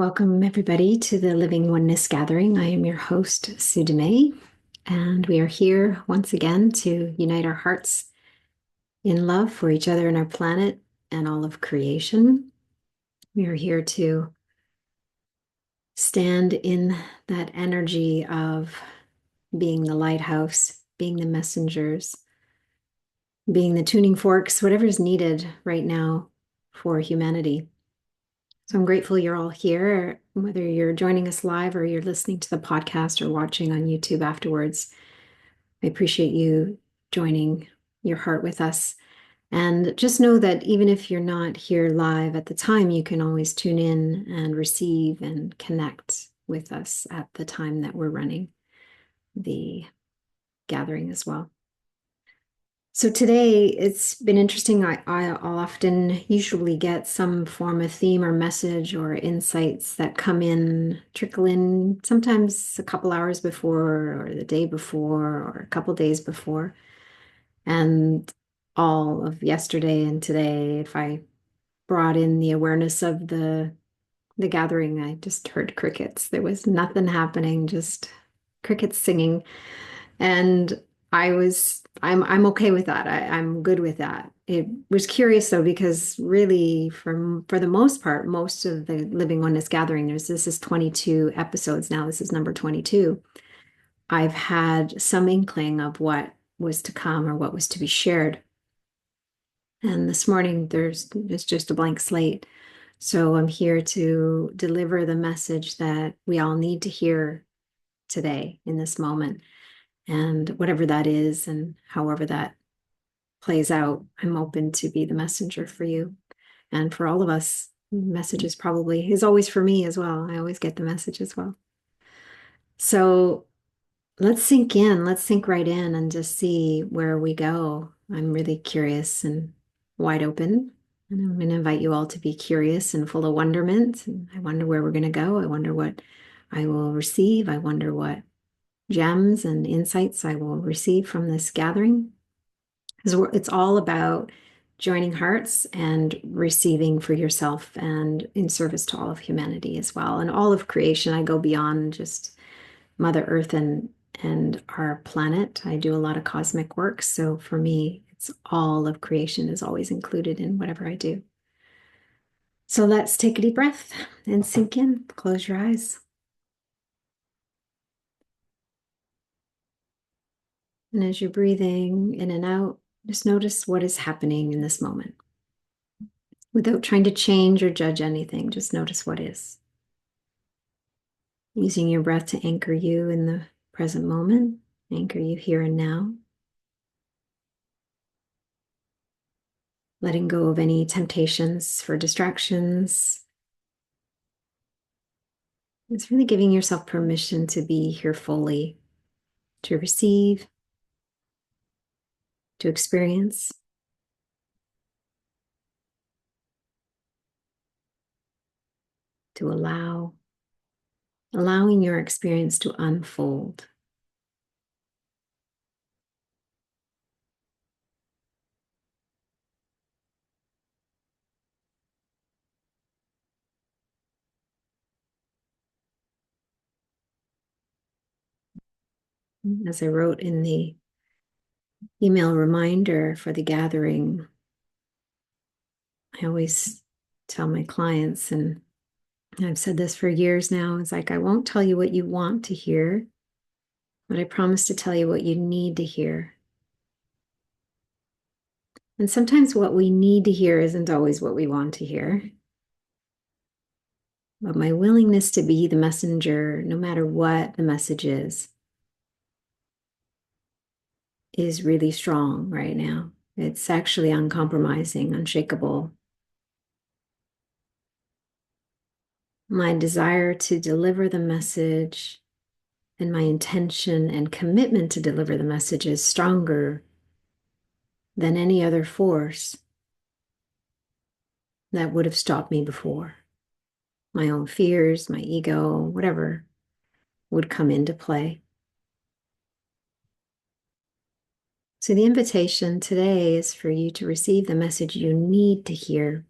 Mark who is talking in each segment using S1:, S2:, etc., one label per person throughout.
S1: Welcome, everybody, to the Living Oneness Gathering. I am your host, Sue Dumais, and we are here once again to unite our hearts in love for each other and our planet and all of creation. We are here to stand in that energy of being the lighthouse, being the messengers, being the tuning forks, whatever is needed right now for humanity. So I'm grateful you're all here, whether you're joining us live or you're listening to the podcast or watching on YouTube afterwards. I appreciate you joining your heart with us. And just know that even if you're not here live at the time, you can always tune in and receive and connect with us at the time that we're running the gathering as well. So today it's been interesting. I'll often usually get some form of theme or message or insights that come in, trickle in sometimes a couple hours before or the day before or a couple days before. And all of yesterday and today, if I brought in the awareness of the gathering, I just heard crickets. There was nothing happening, just crickets singing. And I'm okay with that. I'm good with that. It was curious though, because really for the most part, most of the Living Oneness Gathering, this is 22 episodes now. This is number 22. I've had some inkling of what was to come or what was to be shared. And this morning there's just a blank slate. So I'm here to deliver the message that we all need to hear today in this moment. And whatever that is, and however that plays out, I'm open to be the messenger for you. And for all of us, messages probably is always for me as well. I always get the message as well. So let's sink in, let's sink right in and just see where we go. I'm really curious and wide open. And I'm going to invite you all to be curious and full of wonderment. And I wonder where we're going to go. I wonder what I will receive. I wonder what gems and insights I will receive from this gathering. It's all about joining hearts and receiving for yourself and in service to all of humanity as well. And all of creation, I go beyond just Mother Earth and our planet. I do a lot of cosmic work. So for me, it's all of creation is always included in whatever I do. So let's take a deep breath and sink in. Close your eyes. And as you're breathing in and out, just notice what is happening in this moment. Without trying to change or judge anything, just notice what is. Using your breath to anchor you in the present moment, anchor you here and now. Letting go of any temptations for distractions. It's really giving yourself permission to be here fully, to receive, to experience. To allowing your experience to unfold. As I wrote in the email reminder for the gathering, I always tell my clients, and I've said this for years now, it's like, I won't tell you what you want to hear, but I promise to tell you what you need to hear. And sometimes what we need to hear isn't always what we want to hear. But my willingness to be the messenger, no matter what the message is really strong right now. It's actually uncompromising, unshakable. My desire to deliver the message and my intention and commitment to deliver the message is stronger than any other force that would have stopped me before. My own fears, my ego, whatever would come into play. So the invitation today is for you to receive the message you need to hear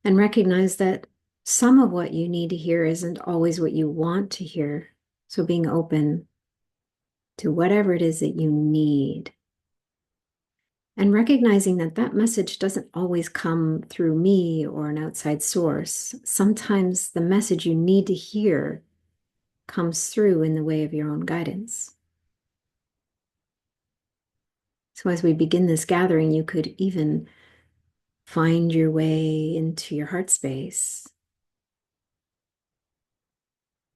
S1: and recognize that some of what you need to hear isn't always what you want to hear. So being open to whatever it is that you need. And recognizing that that message doesn't always come through me or an outside source. Sometimes the message you need to hear comes through in the way of your own guidance. So as we begin this gathering, you could even find your way into your heart space.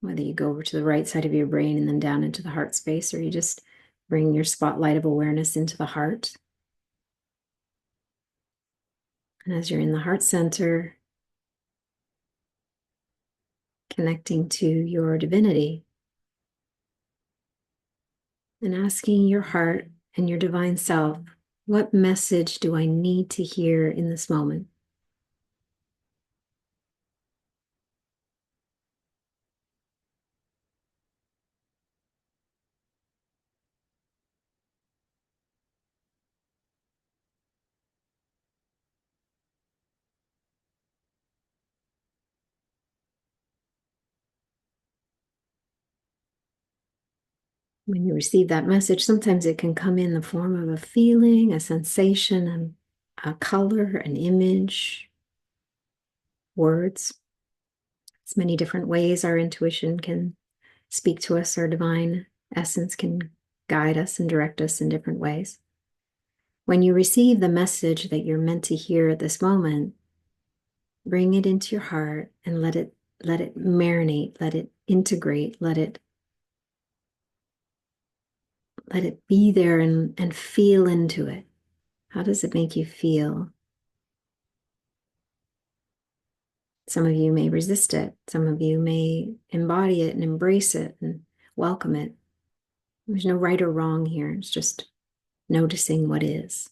S1: Whether you go over to the right side of your brain and then down into the heart space, or you just bring your spotlight of awareness into the heart. And as you're in the heart center, connecting to your divinity and asking your heart and your divine self, what message do I need to hear in this moment? When you receive that message, sometimes it can come in the form of a feeling, a sensation, a color, an image, words. It's many different ways our intuition can speak to us. Our divine essence can guide us and direct us in different ways. When you receive the message that you're meant to hear at this moment, bring it into your heart and let it marinate, let it integrate, let it be there and feel into it. How does it make you feel? Some of you may resist it. Some of you may embody it and embrace it and welcome it. There's no right or wrong here. It's just noticing what is.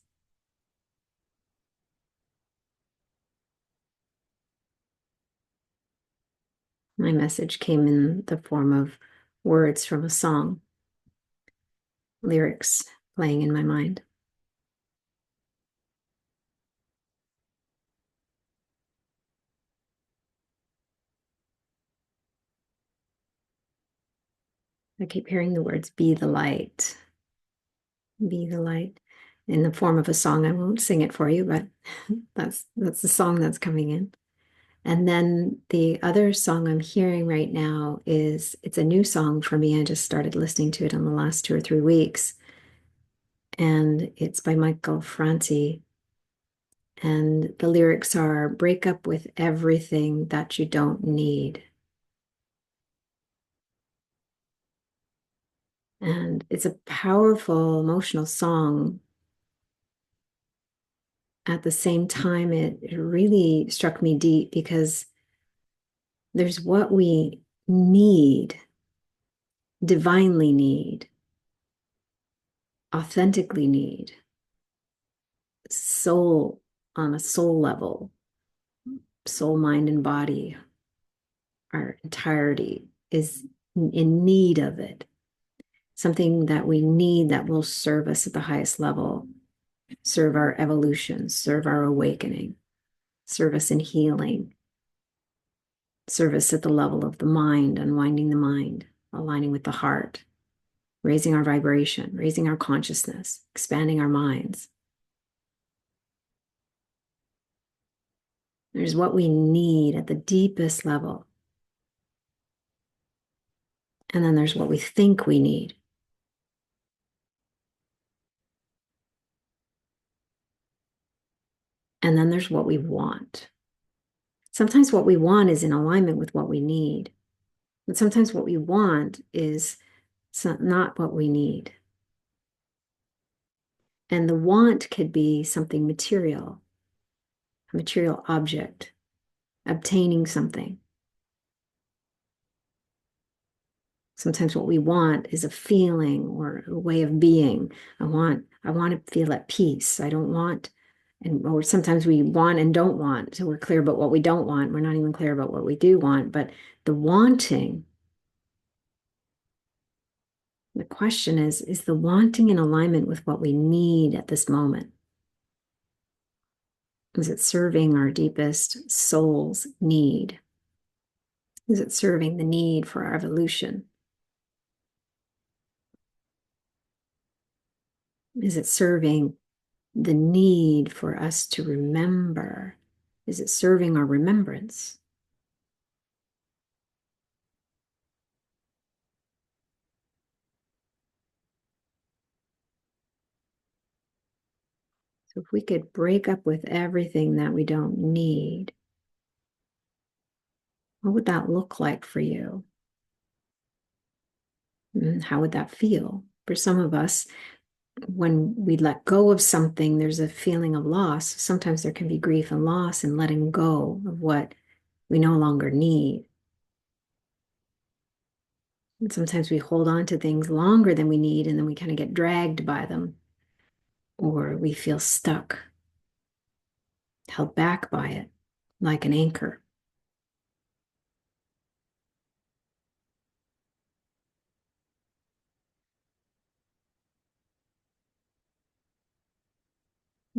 S1: My message came in the form of words from a song, lyrics playing in my mind. I keep hearing the words, be the light, be the light, in the form of a song. I won't sing it for you, but that's the song that's coming in. And then the other song I'm hearing right now it's a new song for me. I just started listening to it in the last 2 or 3 weeks. And it's by Michael Franti. And the lyrics are, break up with everything that you don't need. And it's a powerful emotional song. At the same time, it really struck me deep because there's what we need, divinely need, authentically need, soul on a soul level, soul, mind, and body, our entirety is in need of it. Something that we need that will serve us at the highest level, serve our evolution, serve our awakening, serve us in healing, serve us at the level of the mind, unwinding the mind, aligning with the heart, raising our vibration, raising our consciousness, expanding our minds. There's what we need at the deepest level. And then there's what we think we need. And then there's what we want. Sometimes what we want is in alignment with what we need. But sometimes what we want is not what we need. And the want could be something material, a material object, obtaining something. Sometimes what we want is a feeling or a way of being. I want to feel at peace. I don't want, or sometimes we want and don't want. So we're clear about what we don't want. We're not even clear about what we do want. But the wanting, the question is the wanting in alignment with what we need at this moment? Is it serving our deepest soul's need? Is it serving the need for our evolution? Is it serving the need for us to remember? Is it serving our remembrance? So if we could break up with everything that we don't need, what would that look like for you? And how would that feel? For some of us, when we let go of something, there's a feeling of loss. Sometimes there can be grief and loss in letting go of what we no longer need. And sometimes we hold on to things longer than we need, and then we kind of get dragged by them, or we feel stuck, held back by it, like an anchor.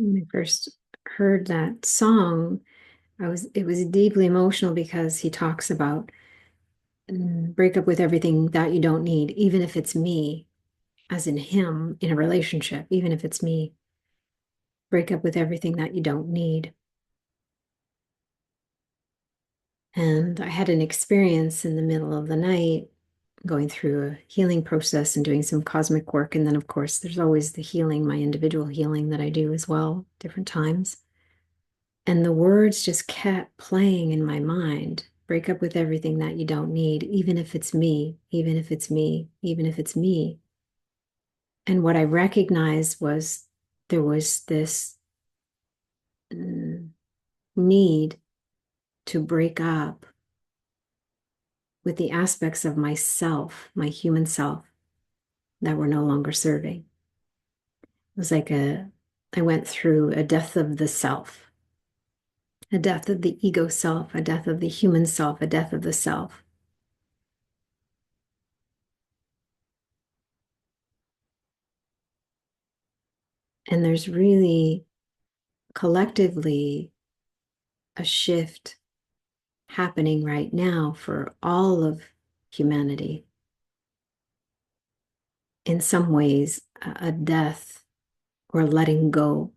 S1: When I first heard that song, it was deeply emotional because he talks about break up with everything that you don't need, even if it's me, as in him in a relationship, even if it's me, break up with everything that you don't need. And I had an experience in the middle of the night going through a healing process and doing some cosmic work. And then, of course, there's always the healing, my individual healing that I do as well, different times. And the words just kept playing in my mind. Break up with everything that you don't need, even if it's me, even if it's me, even if it's me. And what I recognized was there was this need to break up with the aspects of myself, my human self, that were no longer serving. It was like I went through a death of the self, a death of the ego self, a death of the human self, a death of the self. And there's really collectively a shift happening right now for all of humanity. In some ways, a death or letting go.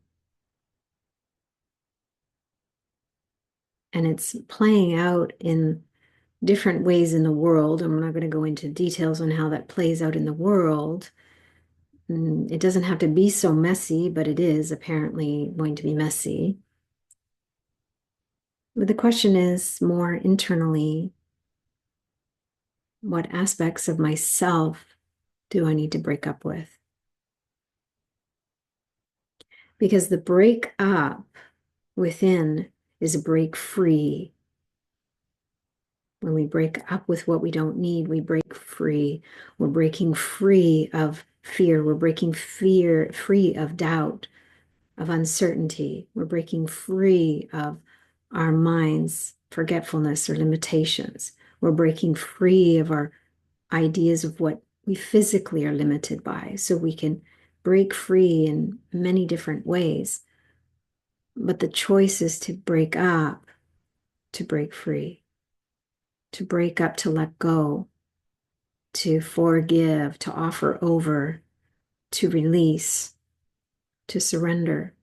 S1: And it's playing out in different ways in the world. And we're not going to go into details on how that plays out in the world. It doesn't have to be so messy, but it is apparently going to be messy. But the question is more internally, what aspects of myself do I need to break up with? Because the break up within is a break free. When we break up with what we don't need, we break free. We're breaking free of fear. We're breaking free of doubt, of uncertainty. We're breaking free of our mind's forgetfulness or limitations. We're breaking free of our ideas of what we physically are limited by. So we can break free in many different ways. But the choice is to break up, to break free, to break up, to let go, to forgive, to offer over, to release, to surrender.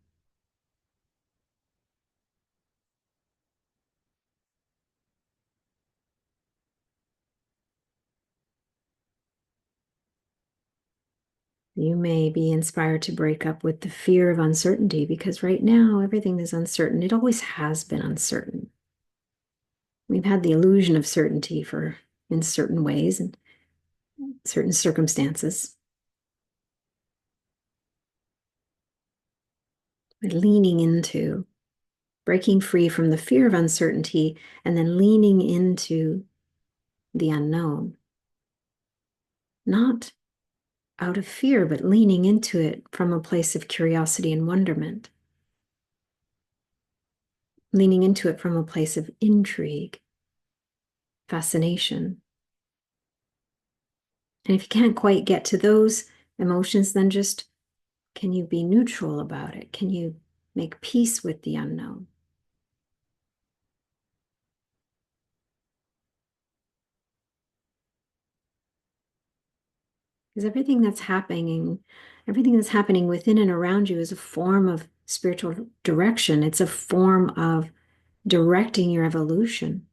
S1: You may be inspired to break up with the fear of uncertainty because right now everything is uncertain. It always has been uncertain. We've had the illusion of certainty in certain ways and certain circumstances. But leaning into breaking free from the fear of uncertainty and then leaning into the unknown. Not out of fear, but leaning into it from a place of curiosity and wonderment. Leaning into it from a place of intrigue, fascination. And if you can't quite get to those emotions, then just can you be neutral about it? Can you make peace with the unknown? Because everything that's happening within and around you is a form of spiritual direction. It's a form of directing your evolution.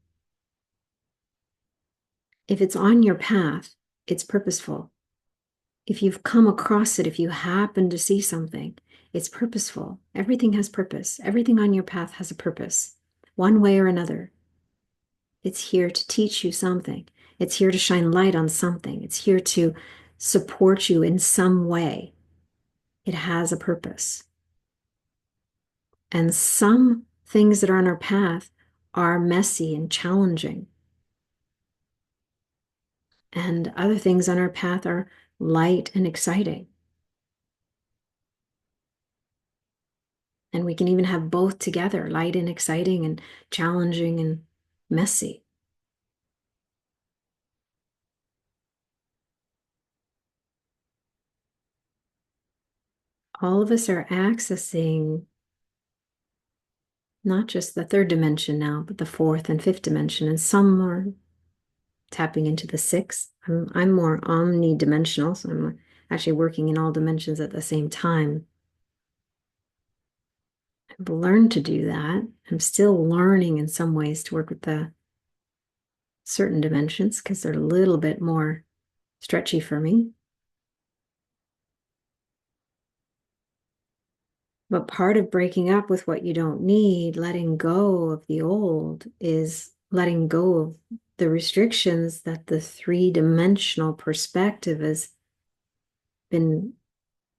S1: If it's on your path, it's purposeful. If you've come across it, if you happen to see something, it's purposeful. Everything has purpose. Everything on your path has a purpose, one way or another. It's here to teach you something. It's here to shine light on something. It's here to support you in some way. It has a purpose. And some things that are on our path are messy and challenging. And other things on our path are light and exciting. And we can even have both together, light and exciting and challenging and messy. All of us are accessing not just the third dimension now, but the fourth and fifth dimension. And some are tapping into the sixth. I'm more omnidimensional, so I'm actually working in all dimensions at the same time. I've learned to do that. I'm still learning in some ways to work with the certain dimensions because they're a little bit more stretchy for me. But part of breaking up with what you don't need, letting go of the old, is letting go of the restrictions that the three-dimensional perspective has been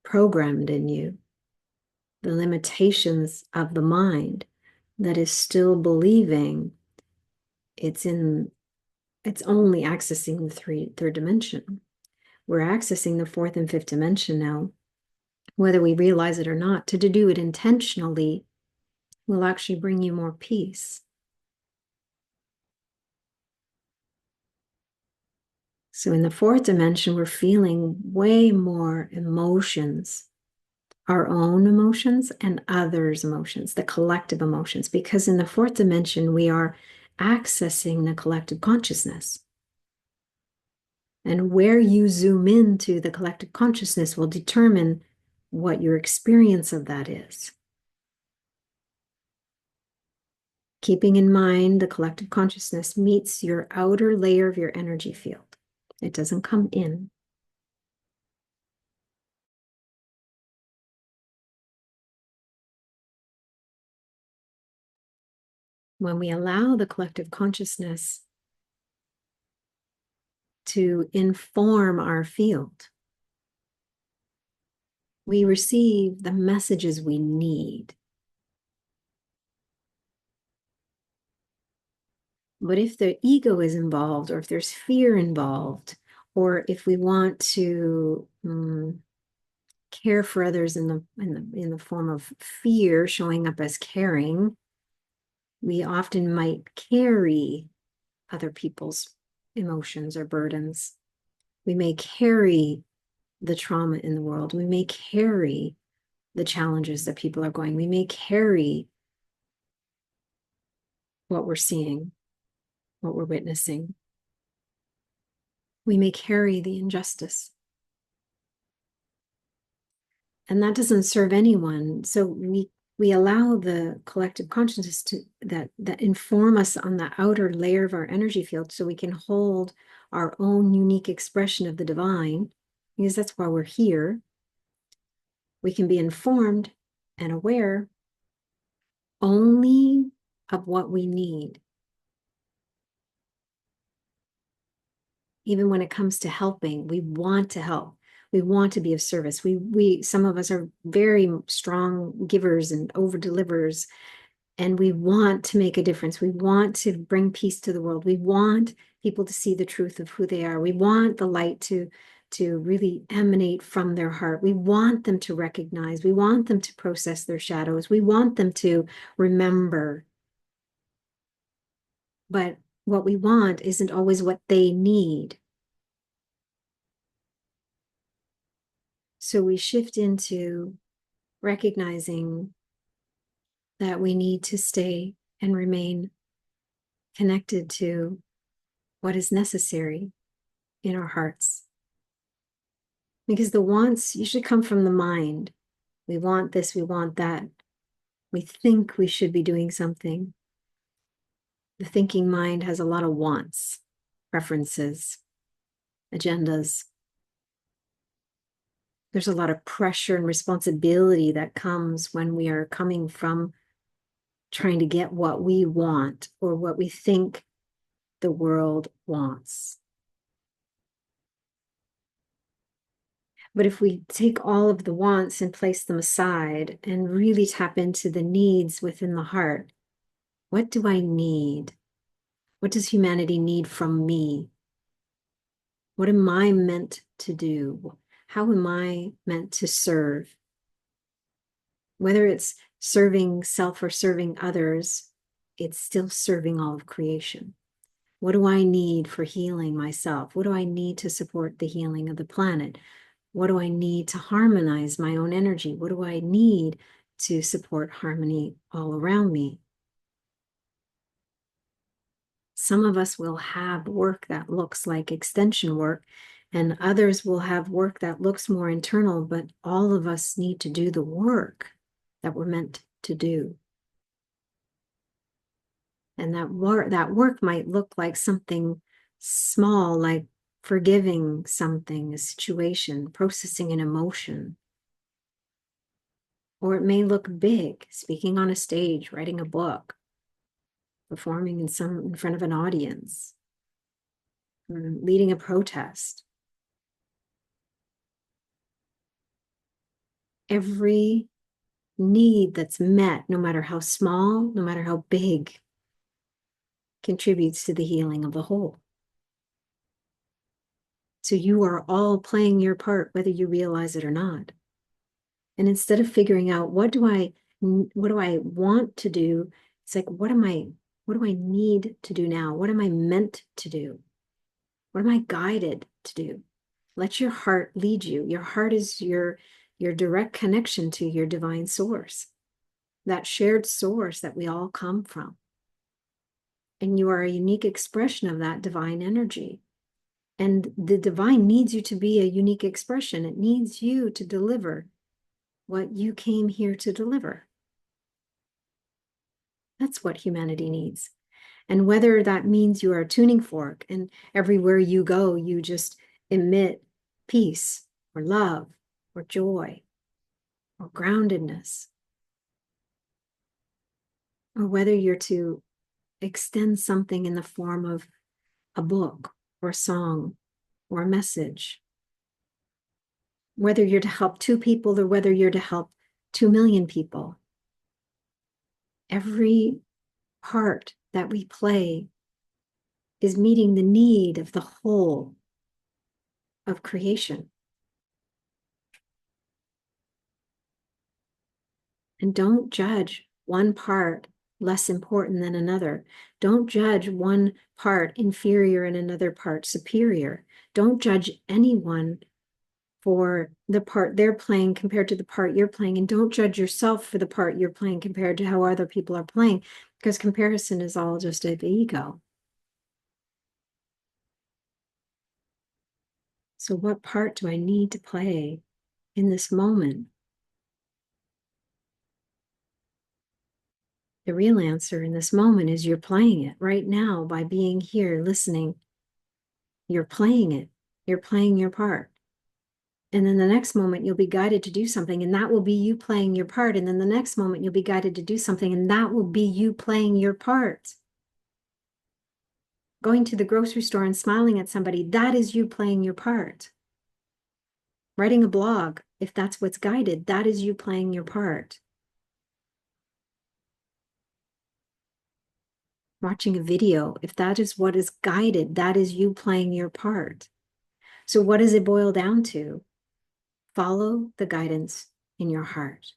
S1: programmed in you, the limitations of the mind that is still believing it's only accessing the third dimension. We're accessing the fourth and fifth dimension now, whether we realize it or not. To do it intentionally will actually bring you more peace. So in the fourth dimension, we're feeling way more emotions, our own emotions and others' emotions, the collective emotions, because in the fourth dimension, we are accessing the collective consciousness. And where you zoom into the collective consciousness will determine what your experience of that is. Keeping in mind the collective consciousness meets your outer layer of your energy field. It doesn't come in. When we allow the collective consciousness to inform our field, we receive the messages we need. But if the ego is involved, or if there's fear involved, or if we want to care for others in the form of fear showing up as caring, we often might carry other people's emotions or burdens. We may carry the trauma in the world. We may carry the challenges that people are going. We may carry what we're seeing, what we're witnessing. We may carry the injustice. And that doesn't serve anyone. So we allow the collective consciousness to that inform us on the outer layer of our energy field so we can hold our own unique expression of the divine, because that's why we're here. We can be informed and aware only of what we need. Even when it comes to helping, we want to help. We want to be of service. We some of us are very strong givers and over deliverers, and we want to make a difference. We want to bring peace to the world. We want people to see the truth of who they are. We want the light to really emanate from their heart. We want them to recognize. We want them to process their shadows. We want them to remember. But what we want isn't always what they need. So we shift into recognizing that we need to stay and remain connected to what is necessary in our hearts. Because the wants usually come from the mind. We want this, we want that. We think we should be doing something. The thinking mind has a lot of wants, preferences, agendas. There's a lot of pressure and responsibility that comes when we are coming from trying to get what we want or what we think the world wants. But if we take all of the wants and place them aside and really tap into the needs within the heart, what do I need? What does humanity need from me? What am I meant to do? How am I meant to serve? Whether it's serving self or serving others, it's still serving all of creation. What do I need for healing myself? What do I need to support the healing of the planet? What do I need to harmonize my own energy? What do I need to support harmony all around me? Some of us will have work that looks like extension work, and others will have work that looks more internal, but all of us need to do the work that we're meant to do. And that work might look like something small, like forgiving something, a situation, processing an emotion. Or it may look big, speaking on a stage, writing a book, performing in front of an audience, leading a protest. Every need that's met, no matter how small, no matter how big, contributes to the healing of the whole. So you are all playing your part, whether you realize it or not. And instead of figuring out what do I want to do, it's like, what do I need to do now? What am I meant to do? What am I guided to do? Let your heart lead you. Your heart is your direct connection to your divine source, that shared source that we all come from. And you are a unique expression of that divine energy. And the divine needs you to be a unique expression. It needs you to deliver what you came here to deliver. That's what humanity needs. And whether that means you are a tuning fork and everywhere you go, you just emit peace or love or joy or groundedness, or whether you're to extend something in the form of a book or a song or a message, whether you're to help 2 people or whether you're to help 2 million people, every part that we play is meeting the need of the whole of creation. And don't judge one part less important than another. Don't judge one part inferior and another part superior. Don't judge anyone for the part they're playing compared to the part you're playing. And don't judge yourself for the part you're playing compared to how other people are playing, because comparison is all just of ego. So what part do I need to play in this moment? The real answer in this moment is you're playing it right now by being here, listening. You're playing it. You're playing your part. And then the next moment you'll be guided to do something, and that will be you playing your part. And then the next moment you'll be guided to do something, and that will be you playing your part. Going to the grocery store and smiling at somebody, that is you playing your part. Writing a blog, if that's what's guided, that is you playing your part. Watching a video, if that is what is guided, that is you playing your part. So what does it boil down to? Follow the guidance in your heart.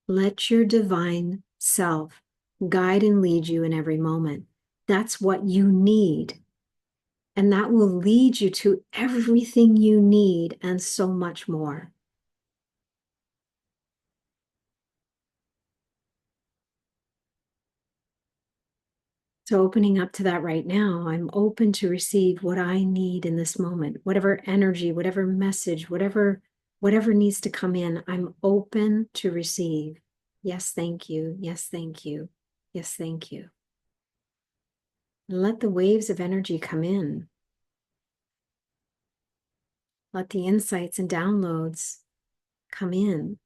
S1: Let your divine self guide and lead you in every moment. That's what you need. And that will lead you to everything you need and so much more. So opening up to that right now, I'm open to receive what I need in this moment, whatever energy, whatever message, whatever needs to come in, I'm open to receive. Yes, thank you. Yes, thank you. Yes, thank you. Let the waves of energy come in. Let the insights and downloads come in.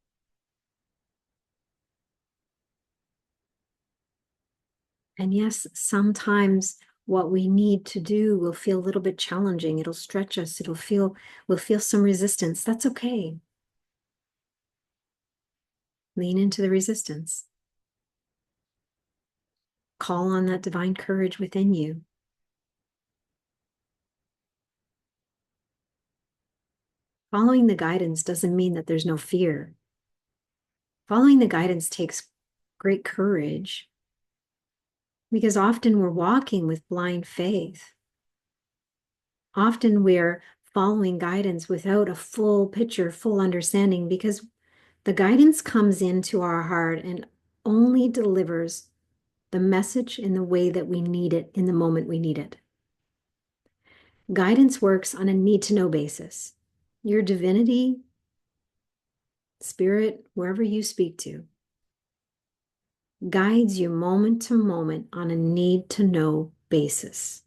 S1: And yes, sometimes what we need to do will feel a little bit challenging. It'll stretch us. We'll feel some resistance. That's okay. Lean into the resistance. Call on that divine courage within you. Following the guidance doesn't mean that there's no fear. Following the guidance takes great courage because often we're walking with blind faith. Often we're following guidance without a full picture, full understanding, because the guidance comes into our heart and only delivers the message in the way that we need it in the moment we need it. Guidance works on a need-to-know basis. Your divinity, spirit, wherever you speak to, guides you moment to moment on a need-to-know basis.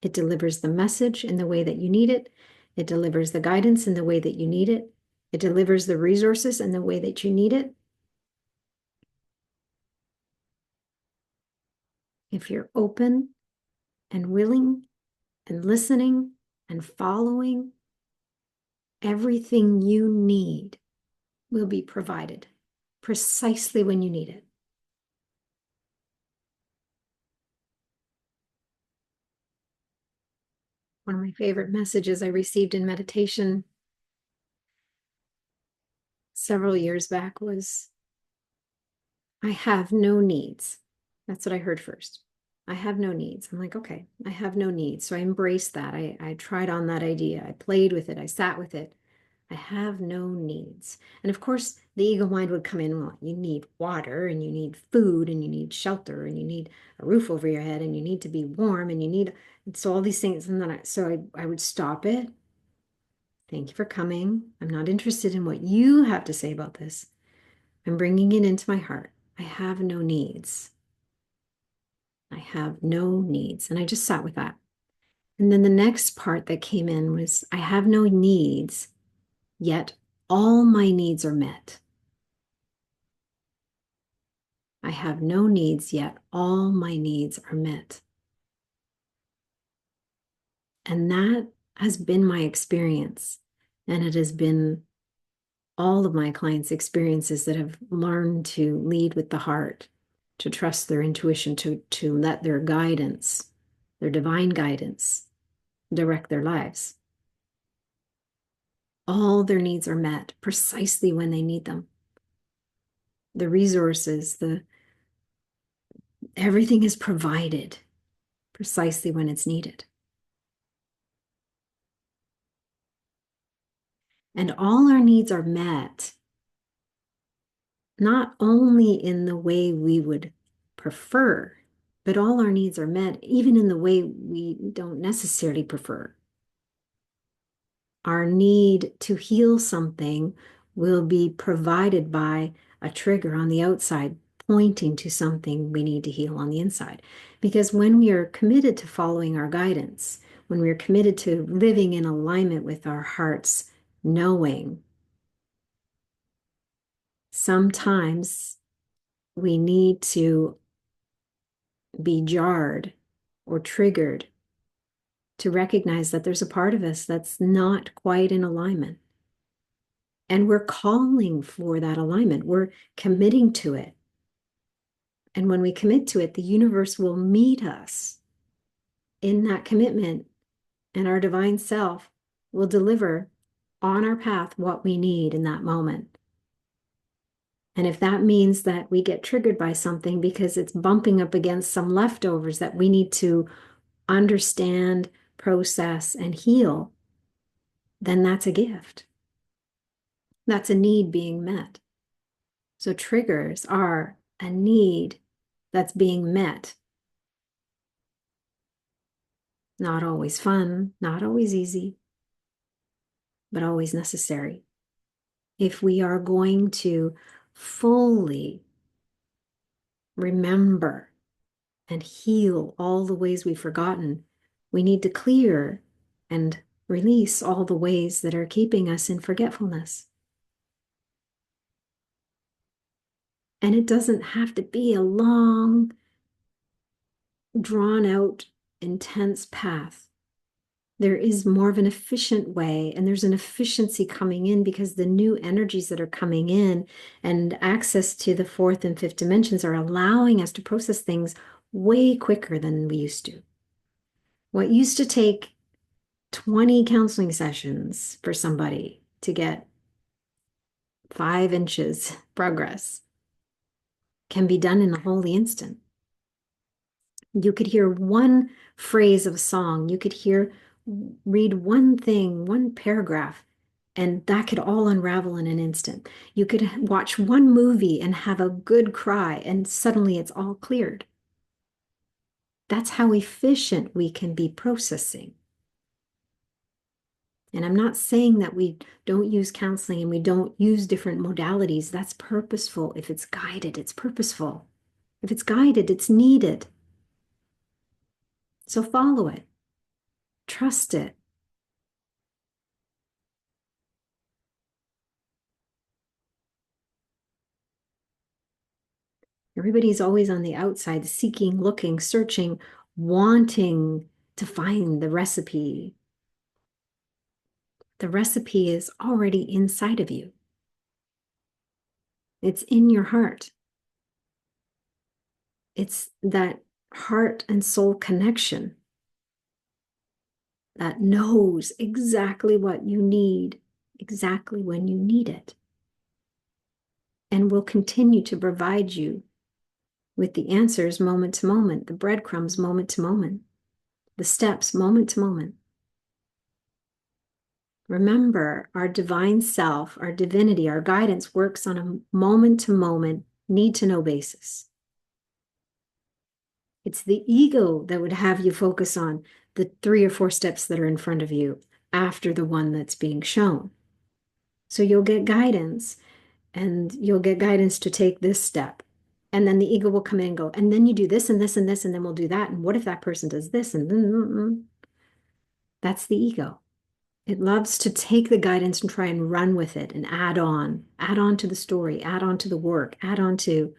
S1: It delivers the message in the way that you need it. It delivers the guidance in the way that you need it. It delivers the resources in the way that you need it. If you're open and willing and listening and following, everything you need will be provided precisely when you need it. One of my favorite messages I received in meditation several years back was, I have no needs. That's what I heard first. I have no needs. I'm like, okay, I have no needs. So I embraced that. I tried on that idea. I played with it. I sat with it. I have no needs. And of course, the ego mind would come in. Well, you need water and you need food and you need shelter and you need a roof over your head and you need to be warm and you need, and so all these things. And then I would stop it. Thank you for coming. I'm not interested in what you have to say about this. I'm bringing it into my heart. I have no needs. I have no needs. And I just sat with that. And then the next part that came in was, I have no needs, yet all my needs are met. I have no needs, yet all my needs are met. And that has been my experience. And it has been all of my clients' experiences that have learned to lead with the heart, to trust their intuition, to let their guidance, their divine guidance, direct their lives. All their needs are met precisely when they need them. The resources, everything is provided precisely when it's needed. And all our needs are met, not only in the way we would prefer, but all our needs are met even in the way we don't necessarily prefer. Our need to heal something will be provided by a trigger on the outside, pointing to something we need to heal on the inside. Because when we are committed to following our guidance, when we are committed to living in alignment with our heart's knowing, sometimes we need to be jarred or triggered to recognize that there's a part of us that's not quite in alignment. And we're calling for that alignment. We're committing to it. And when we commit to it, the universe will meet us in that commitment, and our divine self will deliver on our path what we need in that moment. And if that means that we get triggered by something because it's bumping up against some leftovers that we need to understand, process, and heal, then that's a gift. That's a need being met. So triggers are a need that's being met. Not always fun, not always easy, but always necessary. If we are going to fully remember and heal all the ways we've forgotten, we need to clear and release all the ways that are keeping us in forgetfulness. And it doesn't have to be a long, drawn out, intense path. There is more of an efficient way, and there's an efficiency coming in because the new energies that are coming in and access to the fourth and fifth dimensions are allowing us to process things way quicker than we used to. What used to take 20 counseling sessions for somebody to get 5 inches progress can be done in a holy instant. You could hear one phrase of a song, you could read one thing, one paragraph, and that could all unravel in an instant. You could watch one movie and have a good cry, and suddenly it's all cleared. That's how efficient we can be processing. And I'm not saying that we don't use counseling and we don't use different modalities. That's purposeful. If it's guided, it's purposeful. If it's guided, it's needed. So follow it. Trust it. Everybody's always on the outside, seeking, looking, searching, wanting to find the recipe. The recipe is already inside of you. It's in your heart. It's that heart and soul connection that knows exactly what you need, exactly when you need it, and will continue to provide you with the answers moment to moment, the breadcrumbs moment to moment, the steps moment to moment. Remember, our divine self, our divinity, our guidance works on a moment to moment, need to know basis. It's the ego that would have you focus on the 3 or 4 steps that are in front of you after the one that's being shown. So you'll get guidance, and you'll get guidance to take this step. And then the ego will come in and go, and then you do this and this and this, and then we'll do that. And what if that person does this? And that's the ego. It loves to take the guidance and try and run with it and add on to the story, add on to the work, add on to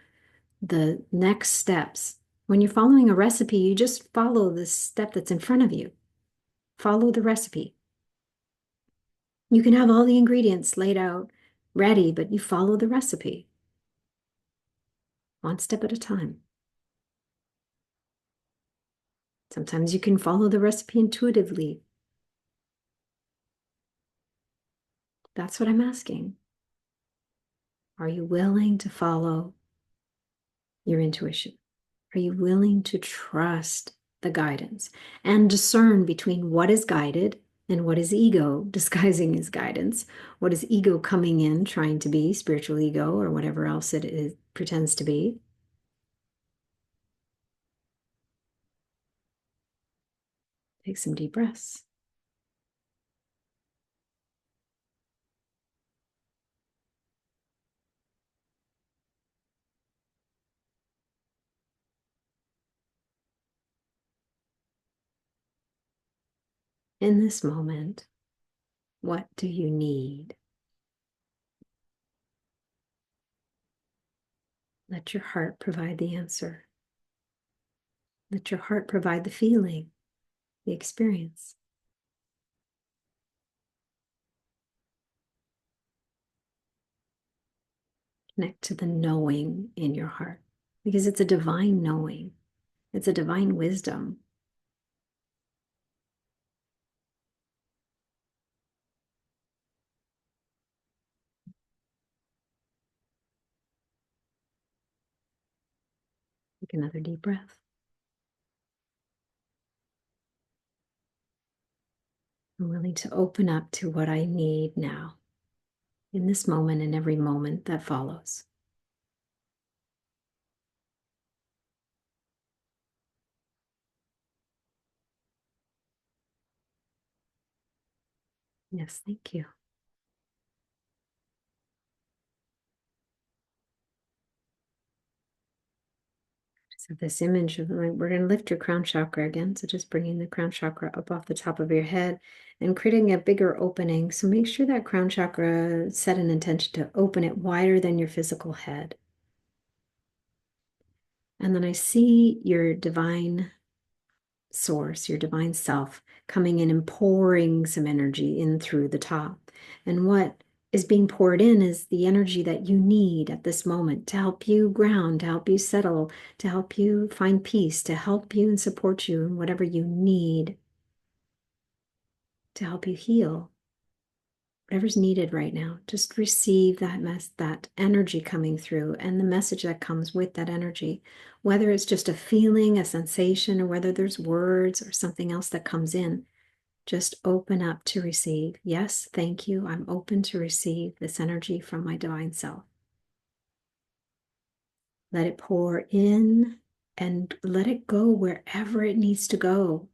S1: the next steps. When you're following a recipe, you just follow the step that's in front of you. Follow the recipe. You can have all the ingredients laid out, ready, but you follow the recipe. One step at a time. Sometimes you can follow the recipe intuitively. That's what I'm asking. Are you willing to follow your intuition? Are you willing to trust the guidance and discern between what is guided and what is ego disguising as guidance? What is ego coming in, trying to be spiritual ego or whatever else it pretends to be? Take some deep breaths. In this moment, what do you need? Let your heart provide the answer. Let your heart provide the feeling, the experience. Connect to the knowing in your heart, because it's a divine knowing. It's a divine wisdom. Take another deep breath. I'm willing to open up to what I need now, in this moment and every moment that follows. Yes, thank you. So this image of like, we're going to lift your crown chakra again. So just bringing the crown chakra up off the top of your head and creating a bigger opening. So make sure that crown chakra, set an intention to open it wider than your physical head. And then I see your divine source, your divine self, coming in and pouring some energy in through the top. And what is being poured in is the energy that you need at this moment to help you ground, to help you settle, to help you find peace, to help you and support you in whatever you need to help you heal. Whatever's needed right now, just receive that energy coming through and the message that comes with that energy, whether it's just a feeling, a sensation, or whether there's words or something else that comes in. Just open up to receive. Yes, thank you. I'm open to receive this energy from my divine self. Let it pour in and let it go wherever it needs to go.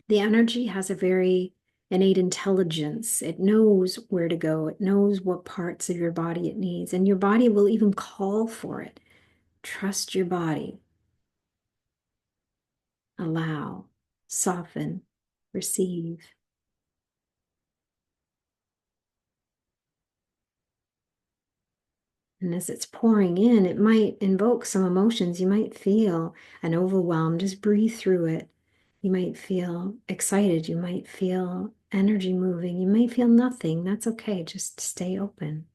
S1: The energy has a very innate intelligence. It knows where to go. It knows what parts of your body it needs, and your body will even call for it. Trust your body. Allow, soften, receive. And as it's pouring in, it might invoke some emotions. You might feel an overwhelm. Just breathe through it. You might feel excited. You might feel energy moving. You may feel nothing. That's okay. Just stay open.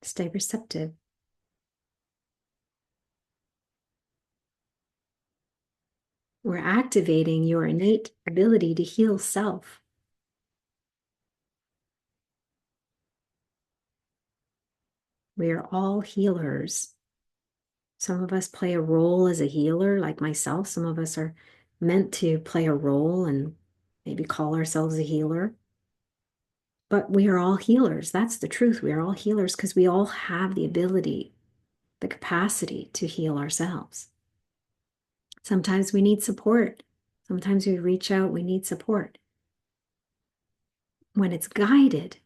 S1: Stay receptive. We're activating your innate ability to heal self. We are all healers. Some of us play a role as a healer, like myself. Some of us are meant to play a role and maybe call ourselves a healer. But we are all healers. That's the truth. We are all healers because we all have the ability, the capacity to heal ourselves. Sometimes we need support. Sometimes we reach out, we need support. When it's guided,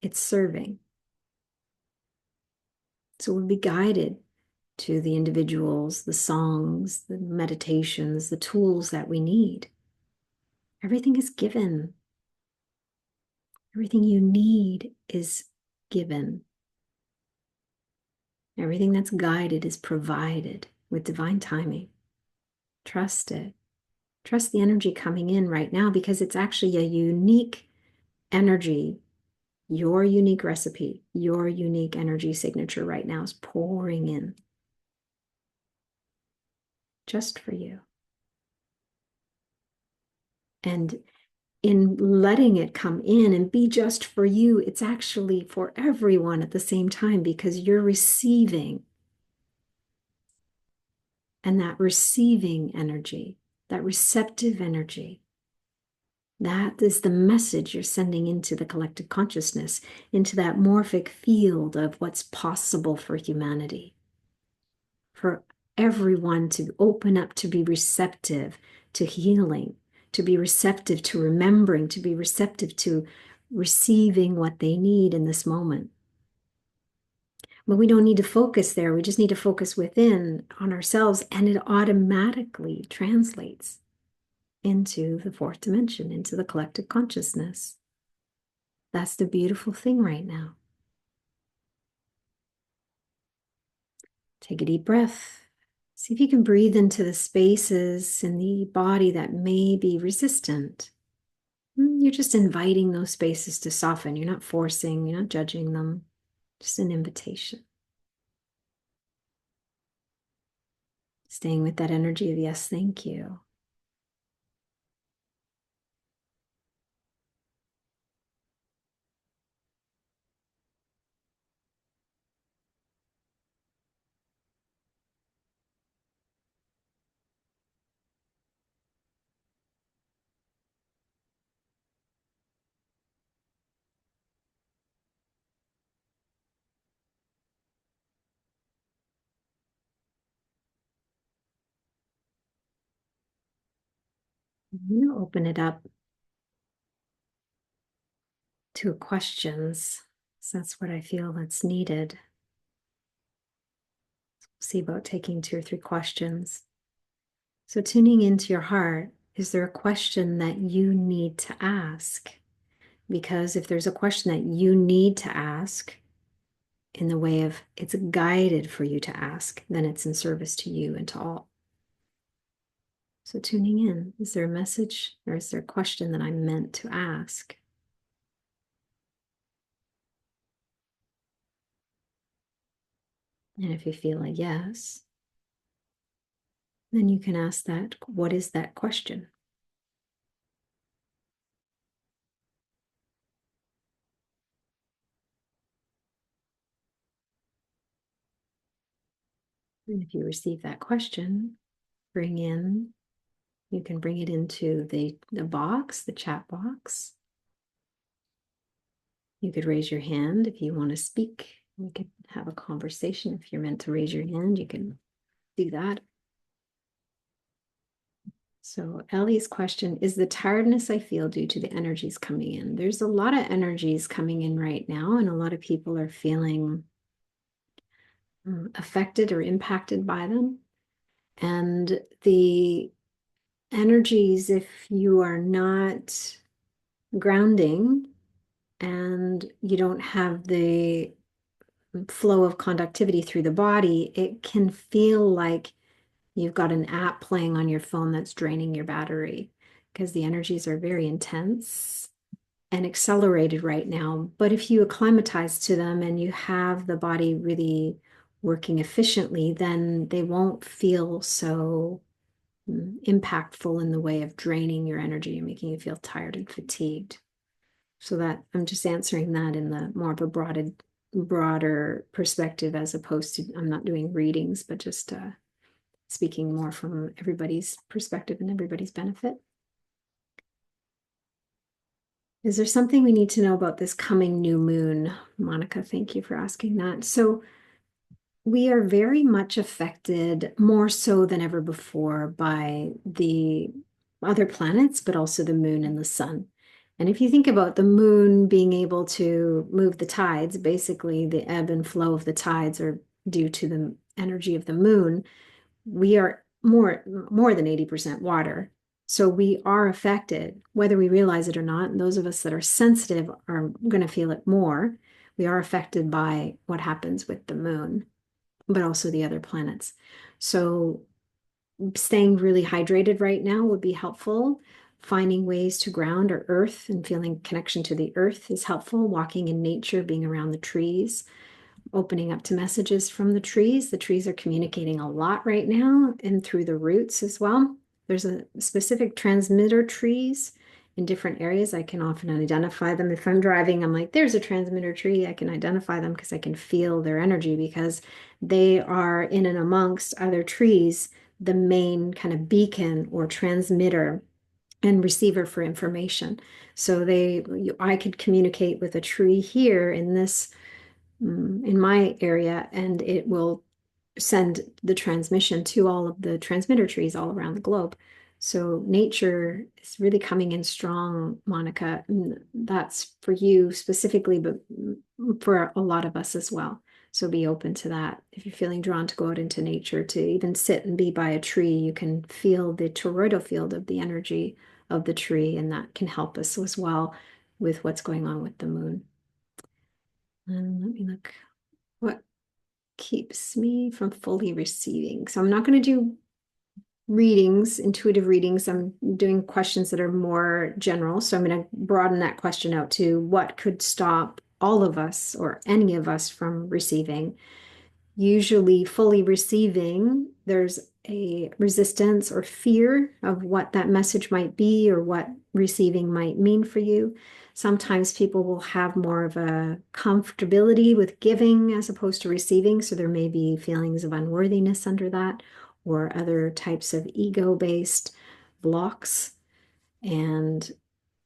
S1: it's serving. So we'll be guided to the individuals, the songs, the meditations, the tools that we need. Everything is given. Everything you need is given. Everything that's guided is provided with divine timing. Trust it. Trust the energy coming in right now because it's actually a unique energy. Your unique recipe, your unique energy signature right now is pouring in just for you. And in letting it come in and be just for you, it's actually for everyone at the same time because you're receiving. And that receiving energy, that receptive energy, that is the message you're sending into the collective consciousness, into that morphic field of what's possible for humanity. For everyone to open up, to be receptive to healing, to be receptive to remembering, to be receptive to receiving what they need in this moment. But we don't need to focus there. We just need to focus within on ourselves, and it automatically translates into the fourth dimension, into the collective consciousness. That's the beautiful thing right now. Take a deep breath. See if you can breathe into the spaces in the body that may be resistant. You're just inviting those spaces to soften. You're not forcing, you're not judging them. Just an invitation. Staying with that energy of yes, thank you. I'm going to open it up to questions. So that's what I feel that's needed. See about taking 2 or 3 questions. So tuning into your heart, is there a question that you need to ask? Because if there's a question that you need to ask in the way of it's guided for you to ask, then it's in service to you and to all. So tuning in, is there a message or is there a question that I'm meant to ask? And if you feel a yes, then you can ask that, what is that question? And if you receive that question, you can bring it into the box, the chat box. You could raise your hand if you want to speak. We could have a conversation. If you're meant to raise your hand, you can do that. So Ellie's question is the tiredness I feel due to the energies coming in. There's a lot of energies coming in right now, and a lot of people are feeling affected or impacted by them. And the energies, if you are not grounding and you don't have the flow of conductivity through the body, it can feel like you've got an app playing on your phone that's draining your battery because the energies are very intense and accelerated right now. But if you acclimatize to them and you have the body really working efficiently, then they won't feel so impactful in the way of draining your energy and making you feel tired and fatigued. So that I'm just answering that in the more of a broader perspective, as opposed to I'm not doing readings, but just speaking more from everybody's perspective and everybody's benefit. Is there something we need to know about this coming new moon? Monica, thank you for asking that. So we are very much affected, more so than ever before, by the other planets, but also the moon and the sun. And if you think about the moon being able to move the tides, basically the ebb and flow of the tides are due to the energy of the moon. We are more than 80% water. So we are affected, whether we realize it or not. And those of us that are sensitive are going to feel it more. We are affected by what happens with the moon, but also the other planets. So staying really hydrated right now would be helpful. Finding ways to ground or earth and feeling connection to the earth is helpful. Walking in nature, being around the trees, opening up to messages from the trees. The trees are communicating a lot right now and through the roots as well. There's a specific transmitter trees in different areas. I can often identify them. If I'm driving, I'm like, there's a transmitter tree. I can identify them because I can feel their energy because they are in and amongst other trees, the main kind of beacon or transmitter and receiver for information. So I could communicate with a tree here in my area, and it will send the transmission to all of the transmitter trees all around the globe. So nature is really coming in strong, Monica. And that's for you specifically, but for a lot of us as well. So be open to that. If you're feeling drawn to go out into nature, to even sit and be by a tree, you can feel the toroidal field of the energy of the tree, and that can help us as well with what's going on with the moon. And let me look what keeps me from fully receiving. So I'm not going to do readings, intuitive readings. I'm doing questions that are more general. So I'm going to broaden that question out to what could stop all of us or any of us from receiving. Usually fully receiving, there's a resistance or fear of what that message might be or what receiving might mean for you. Sometimes people will have more of a comfortability with giving as opposed to receiving. So there may be feelings of unworthiness under that or other types of ego-based blocks. And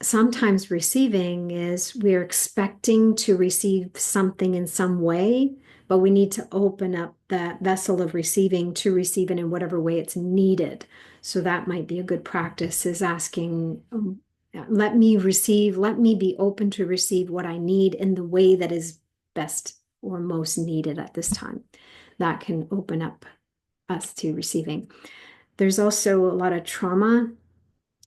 S1: sometimes receiving is we're expecting to receive something in some way, but we need to open up that vessel of receiving to receive it in whatever way it's needed. So that might be a good practice, is asking Let me receive, let me be open to receive what I need in the way that is best or most needed at this time. That can open up us to receiving. There's also a lot of trauma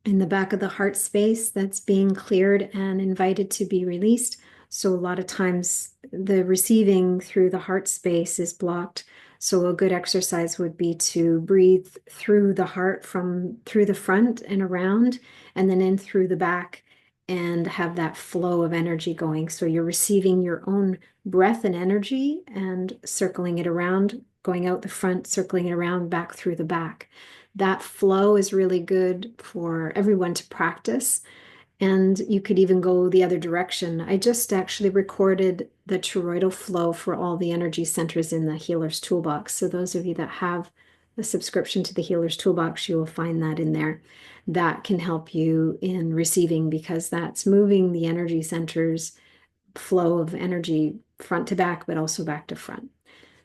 S1: in the back of the heart space that's being cleared and invited to be released. So a lot of times the receiving through the heart space is blocked. So a good exercise would be to breathe through the heart from through the front and around, and then in through the back, and have that flow of energy going. So you're receiving your own breath and energy and circling it around, going out the front, circling it around, back through the back. That flow is really good for everyone to practice. And you could even go the other direction. I just actually recorded the toroidal flow for all the energy centers in the Healer's Toolbox. So those of you that have a subscription to the Healer's Toolbox, you will find that in there. That can help you in receiving, because that's moving the energy centers flow of energy front to back, but also back to front.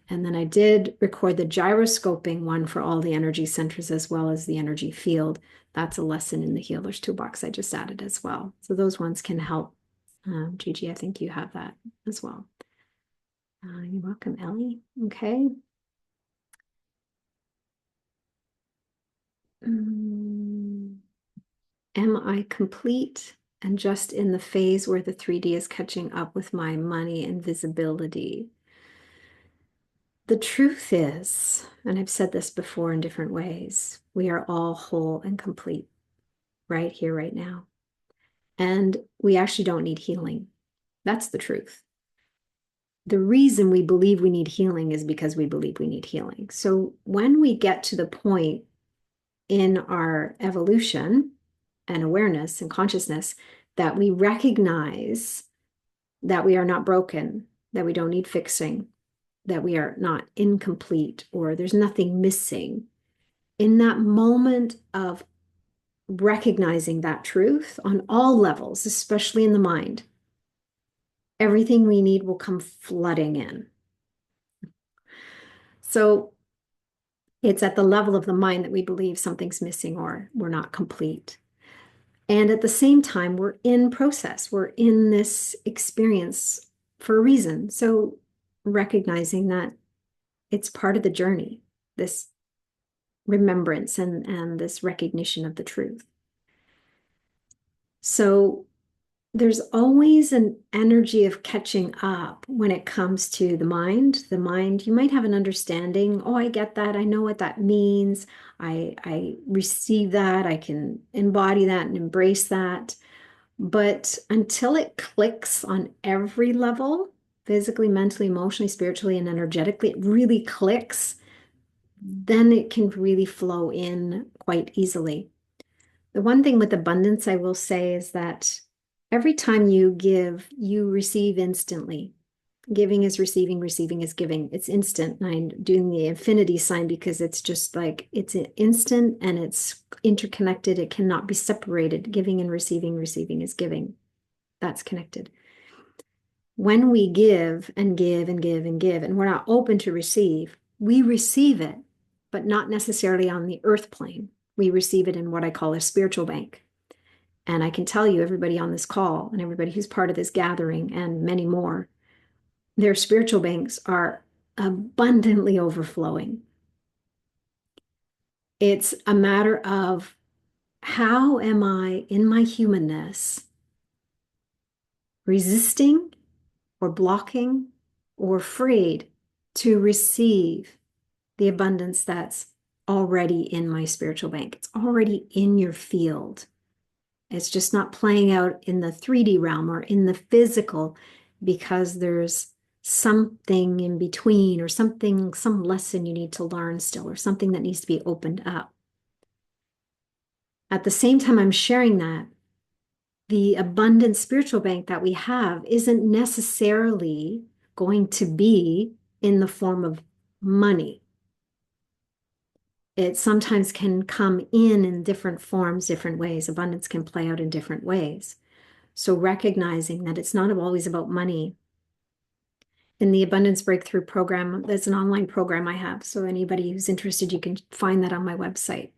S1: And then I did record the gyroscoping one for all the energy centers as well as the energy field. That's a lesson in the Healer's Toolbox I just added as well. So those ones can help. Gigi, I think you have that as well. You're welcome, Ellie. Okay. Am I complete and just in the phase where the 3D is catching up with my money and visibility? The truth is, and I've said this before in different ways, we are all whole and complete right here, right now. And we actually don't need healing. That's the truth. The reason we believe we need healing is because we believe we need healing. So when we get to the point in our evolution and awareness and consciousness that we recognize that we are not broken, that we don't need fixing, that we are not incomplete, or there's nothing missing, in that moment of recognizing that truth on all levels, especially in the mind, everything we need will come flooding in. So it's at the level of the mind that we believe something's missing or we're not complete. And at the same time, we're in process. We're in this experience for a reason. So recognizing that it's part of the journey, this remembrance and this recognition of the truth. So there's always an energy of catching up when it comes to the mind. The mind, you might have an understanding. Oh, I get that. I know what that means. I receive that. I can embody that and embrace that. But until it clicks on every level, physically, mentally, emotionally, spiritually, and energetically, it really clicks, then it can really flow in quite easily. The one thing with abundance I will say is that every time you give, you receive instantly. Giving is receiving, receiving is giving. It's instant. And I'm doing the infinity sign because it's just like it's an instant and it's interconnected. It cannot be separated. Giving and receiving, receiving is giving. That's connected. When we give and give and give and give, and we're not open to receive, we receive it, but not necessarily on the earth plane. We receive it in what I call a spiritual bank. And I can tell you, everybody on this call and everybody who's part of this gathering and many more, their spiritual banks are abundantly overflowing. It's a matter of how am I in my humanness resisting or blocking or afraid to receive the abundance that's already in my spiritual bank. It's already in your field. It's just not playing out in the 3D realm or in the physical because there's something in between or something, some lesson you need to learn still or something that needs to be opened up. At the same time, I'm sharing that the abundant spiritual bank that we have isn't necessarily going to be in the form of money. It sometimes can come in different forms, different ways. Abundance can play out in different ways. So recognizing that it's not always about money. In the Abundance Breakthrough Program, that's an online program I have. So anybody who's interested, you can find that on my website.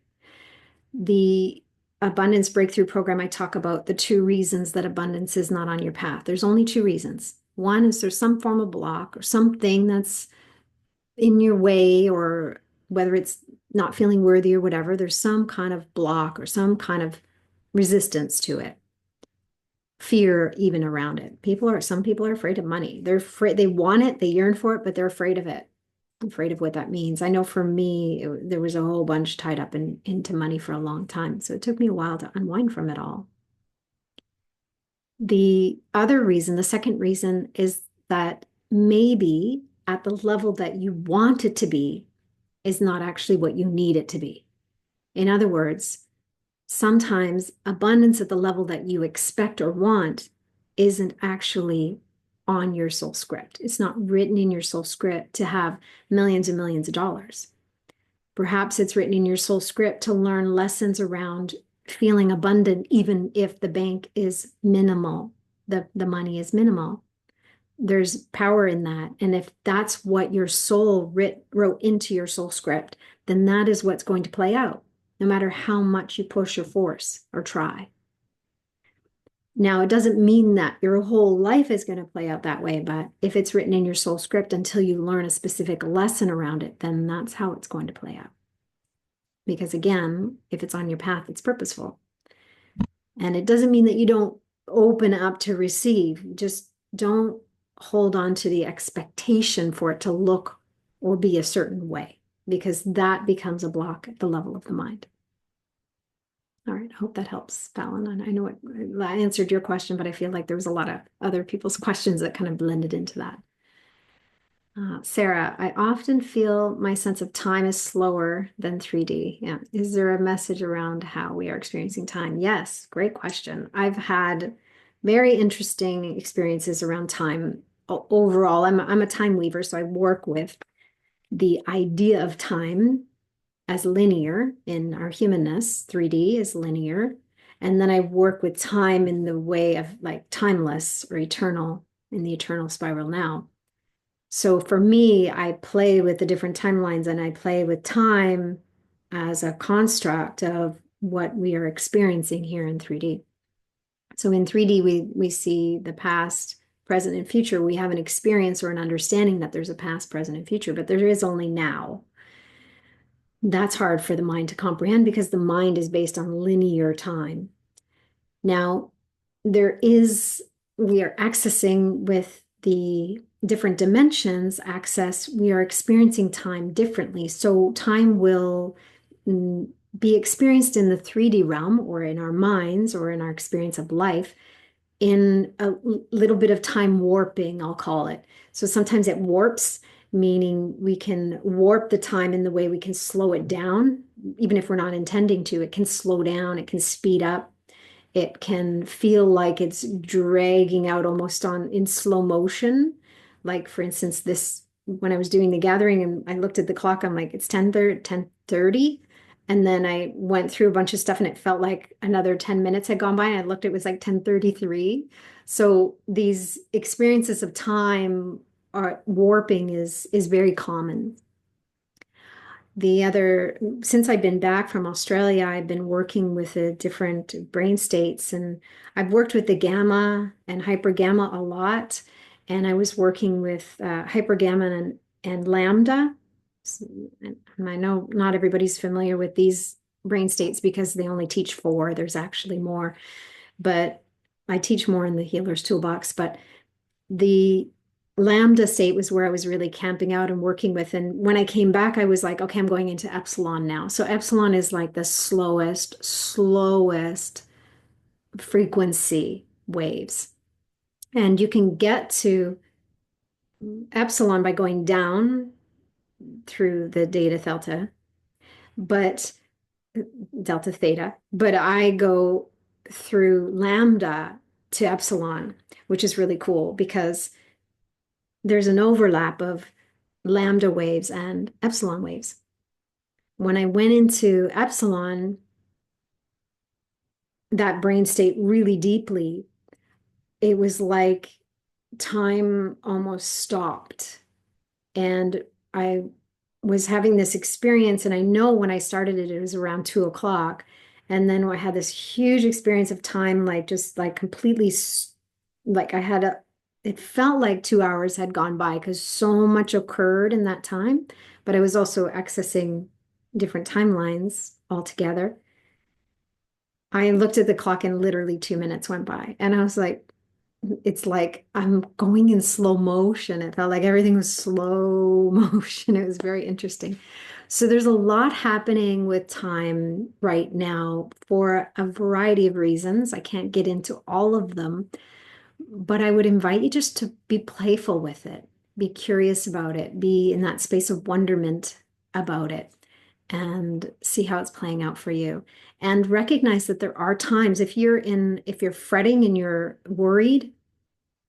S1: The abundance breakthrough program, I talk about the 2 reasons that abundance is not on your path. There's only 2 reasons. One is there's some form of block or something that's in your way, or whether it's not feeling worthy or whatever, there's some kind of block or some kind of resistance to it. Fear even around it. Some people are afraid of money. They're afraid, they want it, they yearn for it, but they're afraid of it. Afraid of what that means. I know for me, there was a whole bunch tied up into money for a long time. So it took me a while to unwind from it all. The other reason, the second reason, is that maybe at the level that you want it to be is not actually what you need it to be. In other words, sometimes abundance at the level that you expect or want isn't actually on your soul script. It's not written in your soul script to have millions and millions of dollars. Perhaps it's written in your soul script to learn lessons around feeling abundant, even if the bank is minimal, the money is minimal. There's power in that. And if that's what your soul wrote into your soul script, then that is what's going to play out, no matter how much you push or force or try. Now, it doesn't mean that your whole life is going to play out that way, but if it's written in your soul script until you learn a specific lesson around it, then that's how it's going to play out. Because again, if it's on your path, it's purposeful. And it doesn't mean that you don't open up to receive. Just don't hold on to the expectation for it to look or be a certain way, because that becomes a block at the level of the mind. All right, I hope that helps, Fallon. And I know I answered your question, but I feel like there was a lot of other people's questions that kind of blended into that. Sarah, I often feel my sense of time is slower than 3D. Yeah. Is there a message around how we are experiencing time? Yes, great question. I've had very interesting experiences around time overall. I'm a time weaver, so I work with the idea of time as linear in our humanness. 3D is linear. And then I work with time in the way of like timeless or eternal, in the eternal spiral now. So for me, I play with the different timelines, and I play with time as a construct of what we are experiencing here in 3D. So in 3D, we see the past, present, and future. We have an experience or an understanding that there's a past, present, and future, but there is only now. That's hard for the mind to comprehend because the mind is based on linear time. Now, we are accessing with the different dimensions we are experiencing time differently. So time will be experienced in the 3D realm or in our minds or in our experience of life in a little bit of time warping, I'll call it. So sometimes it warps, meaning we can warp the time in the way we can slow it down, even if we're not intending to. It can slow down, it can speed up. It can feel like it's dragging out almost in slow motion. Like, for instance, when I was doing the gathering and I looked at the clock, I'm like, it's 10:30. And then I went through a bunch of stuff and it felt like another 10 minutes had gone by. And I looked, it was like 10:33. So these experiences of time warping is very common. Since I've been back from Australia, I've been working with the different brain states, and I've worked with the gamma and hyper gamma a lot. And I was working with hyper gamma and lambda. And I know not everybody's familiar with these brain states because they only teach 4. There's actually more, but I teach more in the Healer's Toolbox. But the lambda state was where I was really camping out and working with. And when I came back, I was like, okay, I'm going into epsilon now. So epsilon is like the slowest frequency waves. And you can get to epsilon by going down through the delta theta, but I go through lambda to epsilon, which is really cool because there's an overlap of lambda waves and epsilon waves. When I went into epsilon, that brain state really deeply, it was like time almost stopped. And I was having this experience, and I know when I started it, it was around 2 o'clock. And then I had this huge experience of time, like just like completely, like I had it felt like 2 hours had gone by because so much occurred in that time. But I was also accessing different timelines altogether. I looked at the clock and literally 2 minutes went by. And I was like, it's like I'm going in slow motion. It felt like everything was slow motion. It was very interesting. So there's a lot happening with time right now for a variety of reasons. I can't get into all of them, but I would invite you just to be playful with it, be curious about it, be in that space of wonderment about it, and see how it's playing out for you. And recognize that there are times if you're fretting and you're worried,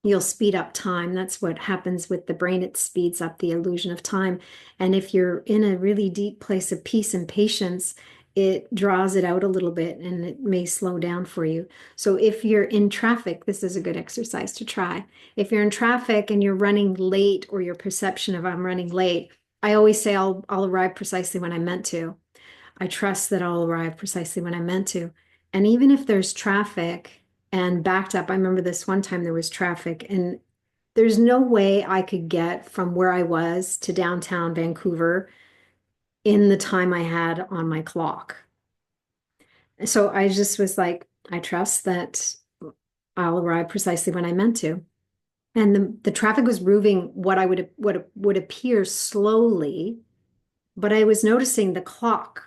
S1: you'll speed up time. That's what happens with the brain. It speeds up the illusion of time. And if you're in a really deep place of peace and patience, it draws it out a little bit and it may slow down for you. So if you're in traffic, this is a good exercise to try. If you're in traffic and you're running late, or your perception of I'm running late, I always say I'll arrive precisely when I'm meant to. I trust that I'll arrive precisely when I'm meant to. And even if there's traffic and backed up, I remember this one time there was traffic, and there's no way I could get from where I was to downtown Vancouver in the time I had on my clock. So I just was like, I trust that I'll arrive precisely when I'm meant to. And the traffic was moving what would appear slowly, but I was noticing the clock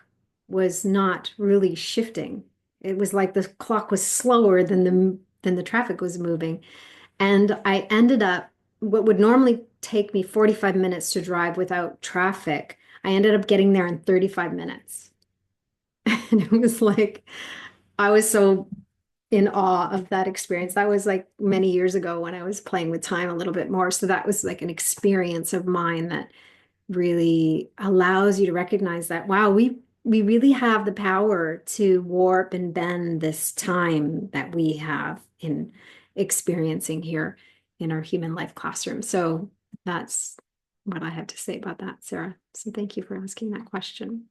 S1: was not really shifting. It was like the clock was slower than the traffic was moving. And I ended up, what would normally take me 45 minutes to drive without traffic, I ended up getting there in 35 minutes. And it was like, I was so in awe of that experience. That was like many years ago when I was playing with time a little bit more. So that was like an experience of mine that really allows you to recognize that, wow, we really have the power to warp and bend this time that we have in experiencing here in our human life classroom. So that's what I have to say about that, Sarah. So thank you for asking that question.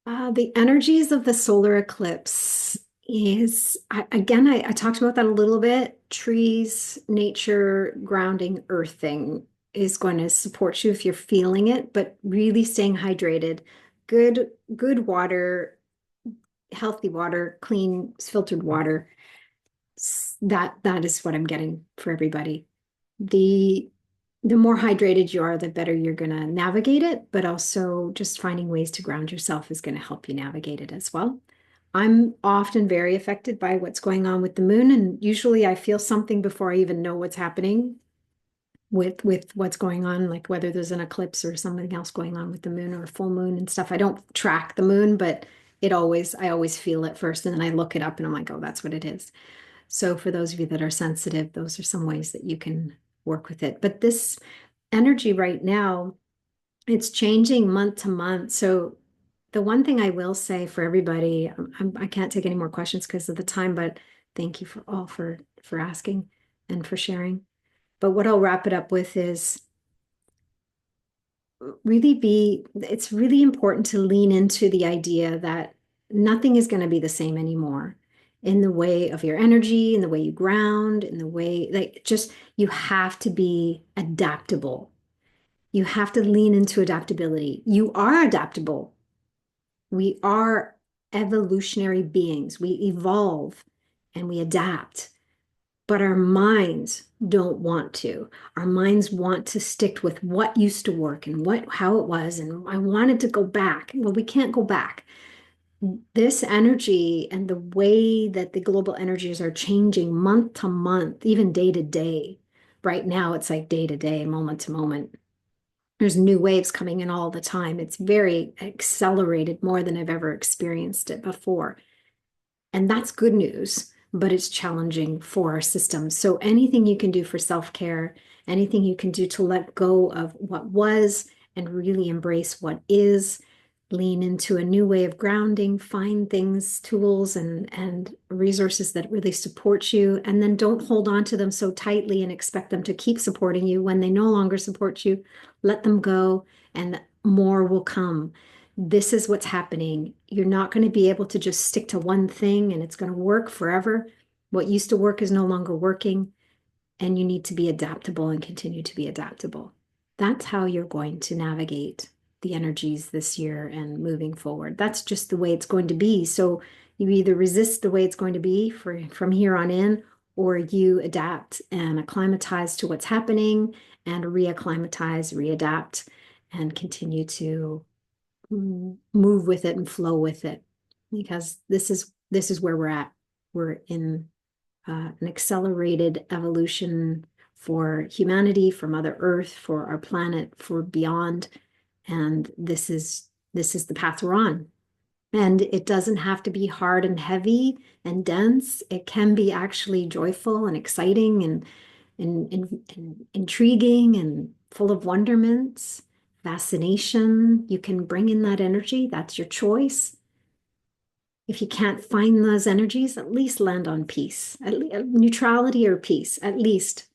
S1: The energies of the solar eclipse is, I talked about that a little bit. Trees, nature, grounding, earthing is going to support you if you're feeling it, but really staying hydrated. Good water, healthy water, clean, filtered water. That is what I'm getting for everybody. The the more hydrated you are, the better you're going to navigate it, but also just finding ways to ground yourself is going to help you navigate it as well. I'm often very affected by what's going on with the moon, and usually I feel something before I even know what's happening with what's going on, like whether there's an eclipse or something else going on with the moon or a full moon and stuff. I don't track the moon, but I always feel it first, and then I look it up and I'm like, oh, that's what it is. So for those of you that are sensitive, those are some ways that you can work with it. But this energy right now, it's changing month to month. So the one thing I will say for everybody, I can't take any more questions because of the time, but thank you for asking and for sharing. But what I'll wrap it up with is it's really important to lean into the idea that nothing is going to be the same anymore in the way of your energy, in the way you ground, in the way, like, just you have to be adaptable. You have to lean into adaptability. You are adaptable. We are evolutionary beings. We evolve and we adapt. But our minds don't want to. Our minds want to stick with what used to work and how it was. And I wanted to go back. Well, we can't go back. This energy and the way that the global energies are changing month to month, even day to day. Right now, it's like day to day, moment to moment. There's new waves coming in all the time. It's very accelerated, more than I've ever experienced it before. And that's good news, but it's challenging for our systems. So anything you can do for self-care, anything you can do to let go of what was and really embrace what is, lean into a new way of grounding, find things, tools, and resources that really support you, and then don't hold on to them so tightly and expect them to keep supporting you when they no longer support you. Let them go and more will come. this is what's happening. You're not going to be able to just stick to one thing and it's going to work forever. What used to work is no longer working, and you need to be adaptable and continue to be adaptable. That's how you're going to navigate the energies this year and moving forward. That's just the way it's going to be. So you either resist the way it's going to be from here on in, or you adapt and acclimatize to what's happening and reacclimatize, readapt, and continue to move with it and flow with it, because this is where we're at. We're in an accelerated evolution for humanity, for Mother Earth, for our planet, for beyond, and this is the path we're on. And it doesn't have to be hard and heavy and dense. It can be actually joyful and exciting and intriguing and full of wonderments, fascination. You can bring in that energy. That's your choice. If you can't find those energies, at least land on peace, neutrality or peace. At least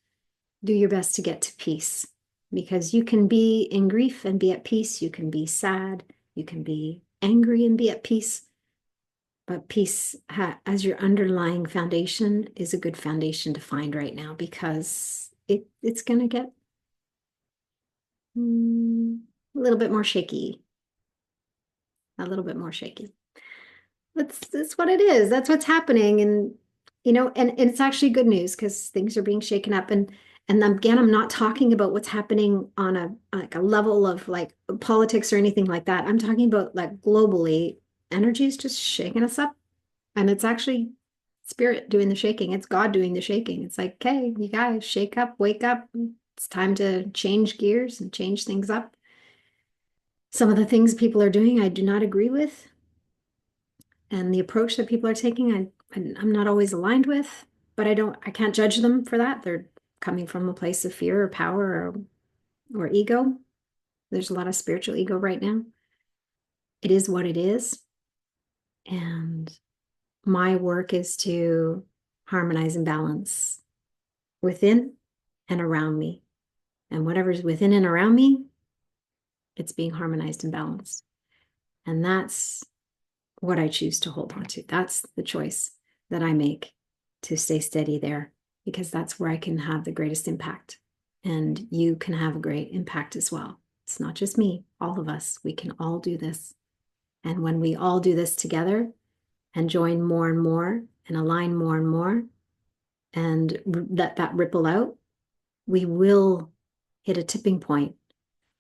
S1: do your best to get to peace, because you can be in grief and be at peace. You can be sad. You can be angry and be at peace. But peace as your underlying foundation is a good foundation to find right now, because it's going to get a little bit more shaky, a little bit more shaky. That's what it is. That's what's happening. And and it's actually good news, because things are being shaken up. And again, I'm not talking about what's happening on like a level of like politics or anything like that. I'm talking about like globally, energy is just shaking us up. And it's actually spirit doing the shaking. It's God doing the shaking. It's like, okay, you guys shake up, wake up. It's time to change gears and change things up. Some of the things people are doing, I do not agree with. And the approach that people are taking, I'm not always aligned with, but I can't judge them for that. They're coming from a place of fear or power or ego. There's a lot of spiritual ego right now. It is what it is. And my work is to harmonize and balance within and around me. And whatever's within and around me, it's being harmonized and balanced. And that's what I choose to hold on to. That's the choice that I make, to stay steady there, because that's where I can have the greatest impact. And you can have a great impact as well. It's not just me, all of us. We can all do this. And when we all do this together and join more and more and align more and more and let that ripple out, we will hit a tipping point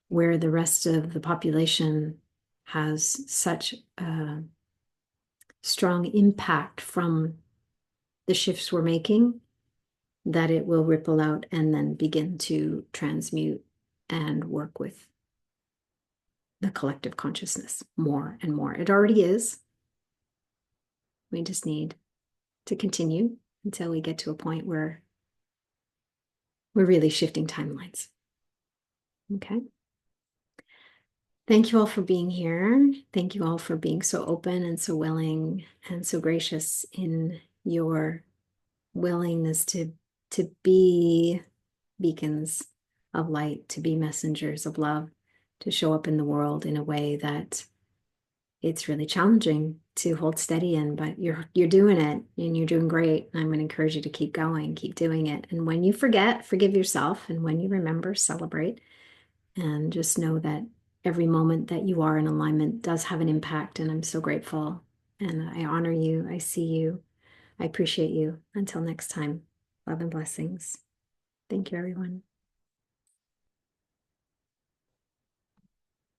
S1: where the rest of the population has such a strong impact from the shifts we're making that it will ripple out and then begin to transmute and work with the collective consciousness more and more. It already is. We just need to continue until we get to a point where we're really shifting timelines. Okay. Thank you all for being here. Thank you all for being so open and so willing and so gracious in your willingness to be beacons of light, to be messengers of love, to show up in the world in a way that it's really challenging to hold steady in, but you're doing it and you're doing great. And I'm going to encourage you to keep going, keep doing it. And when you forget, forgive yourself. And when you remember, celebrate. And just know that every moment that you are in alignment does have an impact. And I'm so grateful. And I honor you. I see you. I appreciate you. Until next time, love and blessings. Thank you, everyone.